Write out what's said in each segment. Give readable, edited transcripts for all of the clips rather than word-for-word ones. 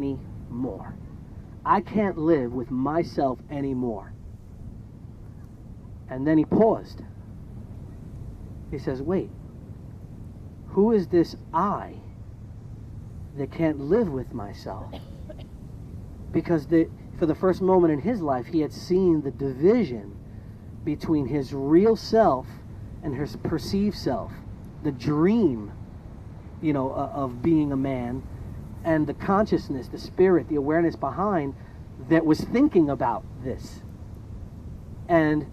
anymore. I can't live with myself anymore. And then he paused. He says, wait, who is this I that can't live with myself? Because for the first moment in his life, he had seen the division between his real self and his perceived self. The dream, of being a man, and the consciousness, the spirit, the awareness behind that was thinking about this. And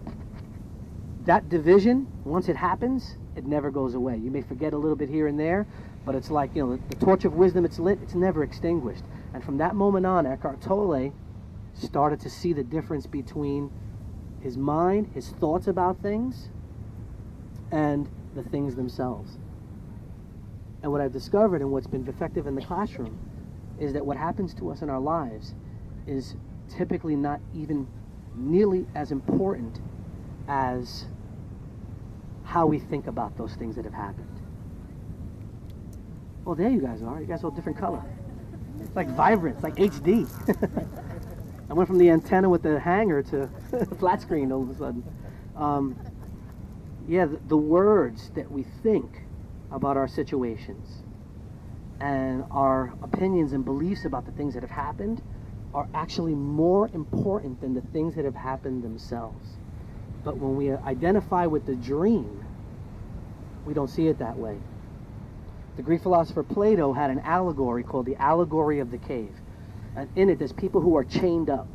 that division, once it happens, it never goes away. You may forget a little bit here and there, but it's like, the torch of wisdom, it's lit, it's never extinguished. And from that moment on, Eckhart Tolle started to see the difference between his mind, his thoughts about things, and the things themselves. And what I've discovered and what's been effective in the classroom is that what happens to us in our lives is typically not even nearly as important as how we think about those things that have happened. Well, there you guys are. You guys are all different color. It's like vibrant. It's like HD. I went from the antenna with the hanger to flat screen all of a sudden. The words that we think about our situations and our opinions and beliefs about the things that have happened are actually more important than the things that have happened themselves. But when we identify with the dream, we don't see it that way. The Greek philosopher Plato had an allegory called the allegory of the cave. And in it, there's people who are chained up,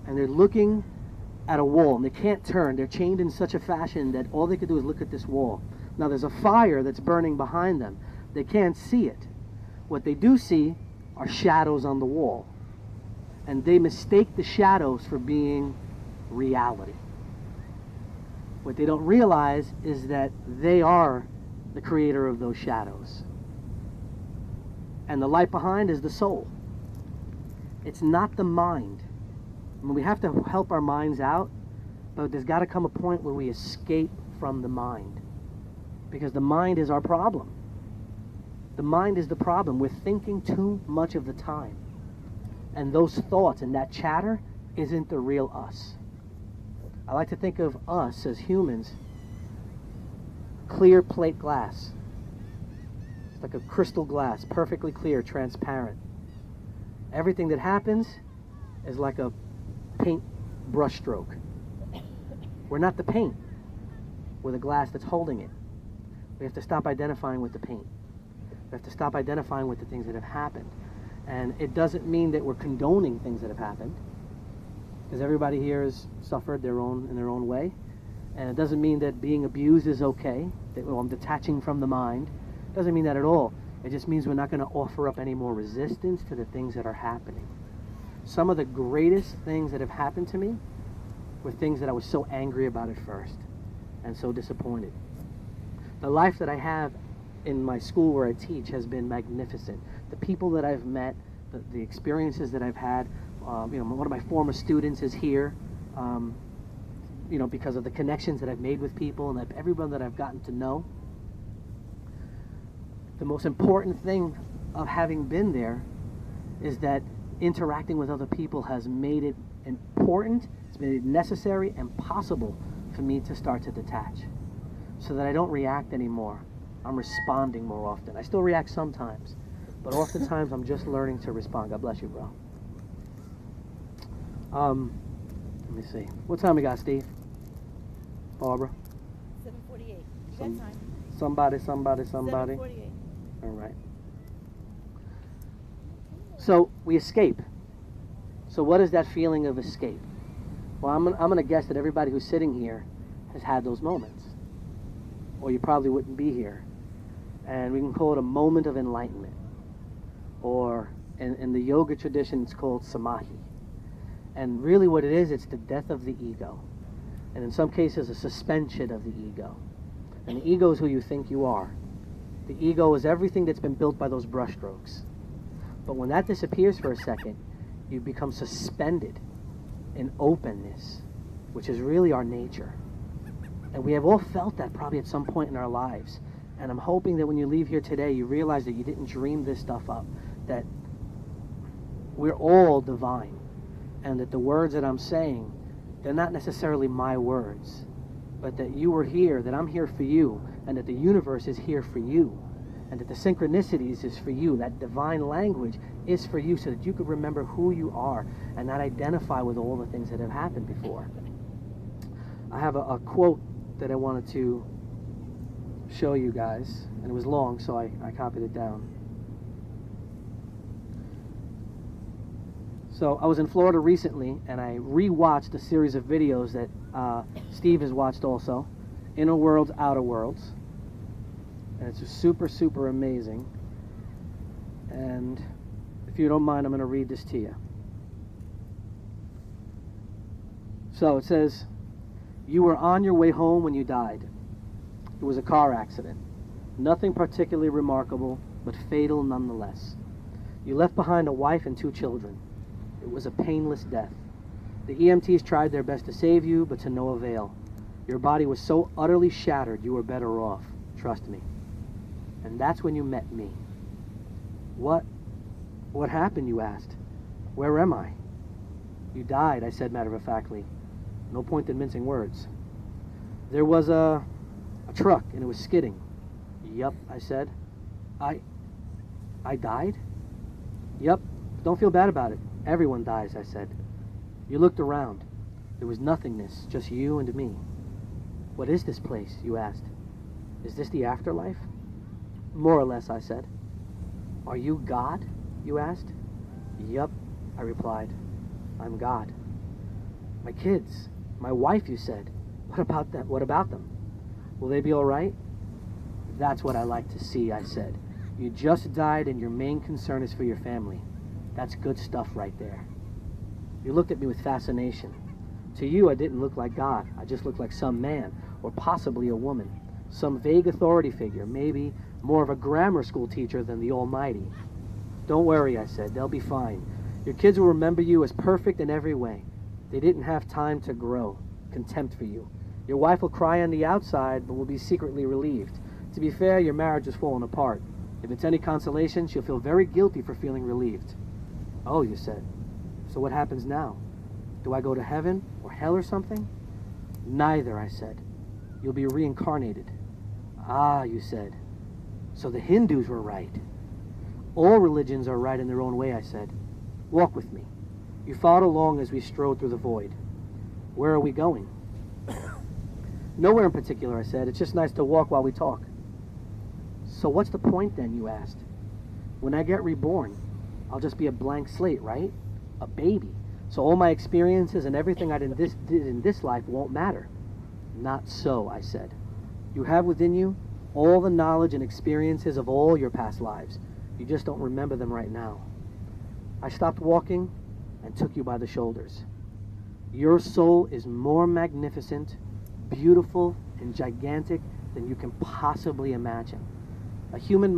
and they're looking at a wall, and they can't turn. They're chained in such a fashion that all they can do is look at this wall. Now, there's a fire that's burning behind them. They can't see it. What they do see are shadows on the wall, and they mistake the shadows for being reality. What they don't realize is that they are the creator of those shadows. And the light behind is the soul. It's not the mind. I mean, we have to help our minds out, but there's got to come a point where we escape from the mind. Because the mind is our problem. The mind is the problem. We're thinking too much of the time. And those thoughts and that chatter isn't the real us. I like to think of us as humans, clear plate glass. It's like a crystal glass, perfectly clear, transparent. Everything that happens is like a paint brush stroke. We're not the paint. We're the glass that's holding it. We have to stop identifying with the paint. We have to stop identifying with the things that have happened. And it doesn't mean that we're condoning things that have happened, because everybody here has suffered in their own way. And it doesn't mean that being abused is okay, that I'm detaching from the mind. It doesn't mean that at all. It just means we're not going to offer up any more resistance to the things that are happening. Some of the greatest things that have happened to me were things that I was so angry about at first and so disappointed. The life that I have in my school where I teach has been magnificent. The people that I've met, the experiences that I've had, one of my former students is here, because of the connections that I've made with people and everyone that I've gotten to know. The most important thing of having been there is that interacting with other people has made it important, it's made it necessary and possible for me to start to detach, so that I don't react anymore. I'm responding more often. I still react sometimes, but oftentimes I'm just learning to respond. God bless you, bro. Let me see. What time we got, Steve? Barbara? 7:48. You got time. Somebody. 7:48. All right. So we escape. So what is that feeling of escape? Well, I'm going to guess that everybody who's sitting here has had those moments, or you probably wouldn't be here. And we can call it a moment of enlightenment, or in the yoga tradition, it's called samadhi. And really what it is, it's the death of the ego. And in some cases, a suspension of the ego. And the ego is who you think you are. The ego is everything that's been built by those brushstrokes. But when that disappears for a second, you become suspended in openness, which is really our nature. And we have all felt that probably at some point in our lives. And I'm hoping that when you leave here today, you realize that you didn't dream this stuff up, that we're all divine, and that the words that I'm saying, they're not necessarily my words, but that you were here, that I'm here for you, and that the universe is here for you, and that the synchronicities is for you, that divine language is for you, so that you could remember who you are and not identify with all the things that have happened before. I have a quote that I wanted to show you guys, and it was long, so I copied it down. So I was in Florida recently, and I re-watched a series of videos that Steve has watched also, Inner Worlds, Outer Worlds. And it's just super, super amazing. And if you don't mind, I'm going to read this to you. So it says, "You were on your way home when you died. It was a car accident. Nothing particularly remarkable, but fatal nonetheless. You left behind a wife and 2 children. It was a painless death. The EMTs tried their best to save you, but to no avail. Your body was so utterly shattered you were better off. Trust me. And that's when you met me." What happened, you asked? "Where am I?" "You died," I said matter-of-factly. No point in mincing words. "There was a truck, and it was skidding." "Yup," I said. I died?" "Yup. Don't feel bad about it. Everyone dies," I said. "You looked around. There was nothingness, just you and me." "What is this place?" you asked. "Is this the afterlife?" "More or less," I said. "Are you God?" you asked. "Yup," I replied. "I'm God." "My kids, my wife," you said. "What about them? What about them? Will they be all right?" "That's what I like to see," I said. "You just died and your main concern is for your family. That's good stuff right there." You looked at me with fascination. To you, I didn't look like God. I just looked like some man, or possibly a woman. Some vague authority figure, maybe more of a grammar school teacher than the Almighty. "Don't worry," I said. "They'll be fine. Your kids will remember you as perfect in every way. They didn't have time to grow. Contempt for you. Your wife will cry on the outside, but will be secretly relieved. To be fair, your marriage has fallen apart. If it's any consolation, she'll feel very guilty for feeling relieved." "Oh," you said. "So what happens now? Do I go to heaven or hell or something?" "Neither," I said. "You'll be reincarnated." "Ah," you said. "So the Hindus were right." "All religions are right in their own way," I said. "Walk with me." You followed along as we strode through the void. "Where are we going?" "Nowhere in particular," I said. "It's just nice to walk while we talk." "So what's the point then?" you asked. "When I get reborn, I'll just be a blank slate, right? A baby. So all my experiences and everything I did in this life won't matter." "Not so," I said. "You have within you all the knowledge and experiences of all your past lives. You just don't remember them right now." I stopped walking and took you by the shoulders. "Your soul is more magnificent, beautiful, and gigantic than you can possibly imagine. A human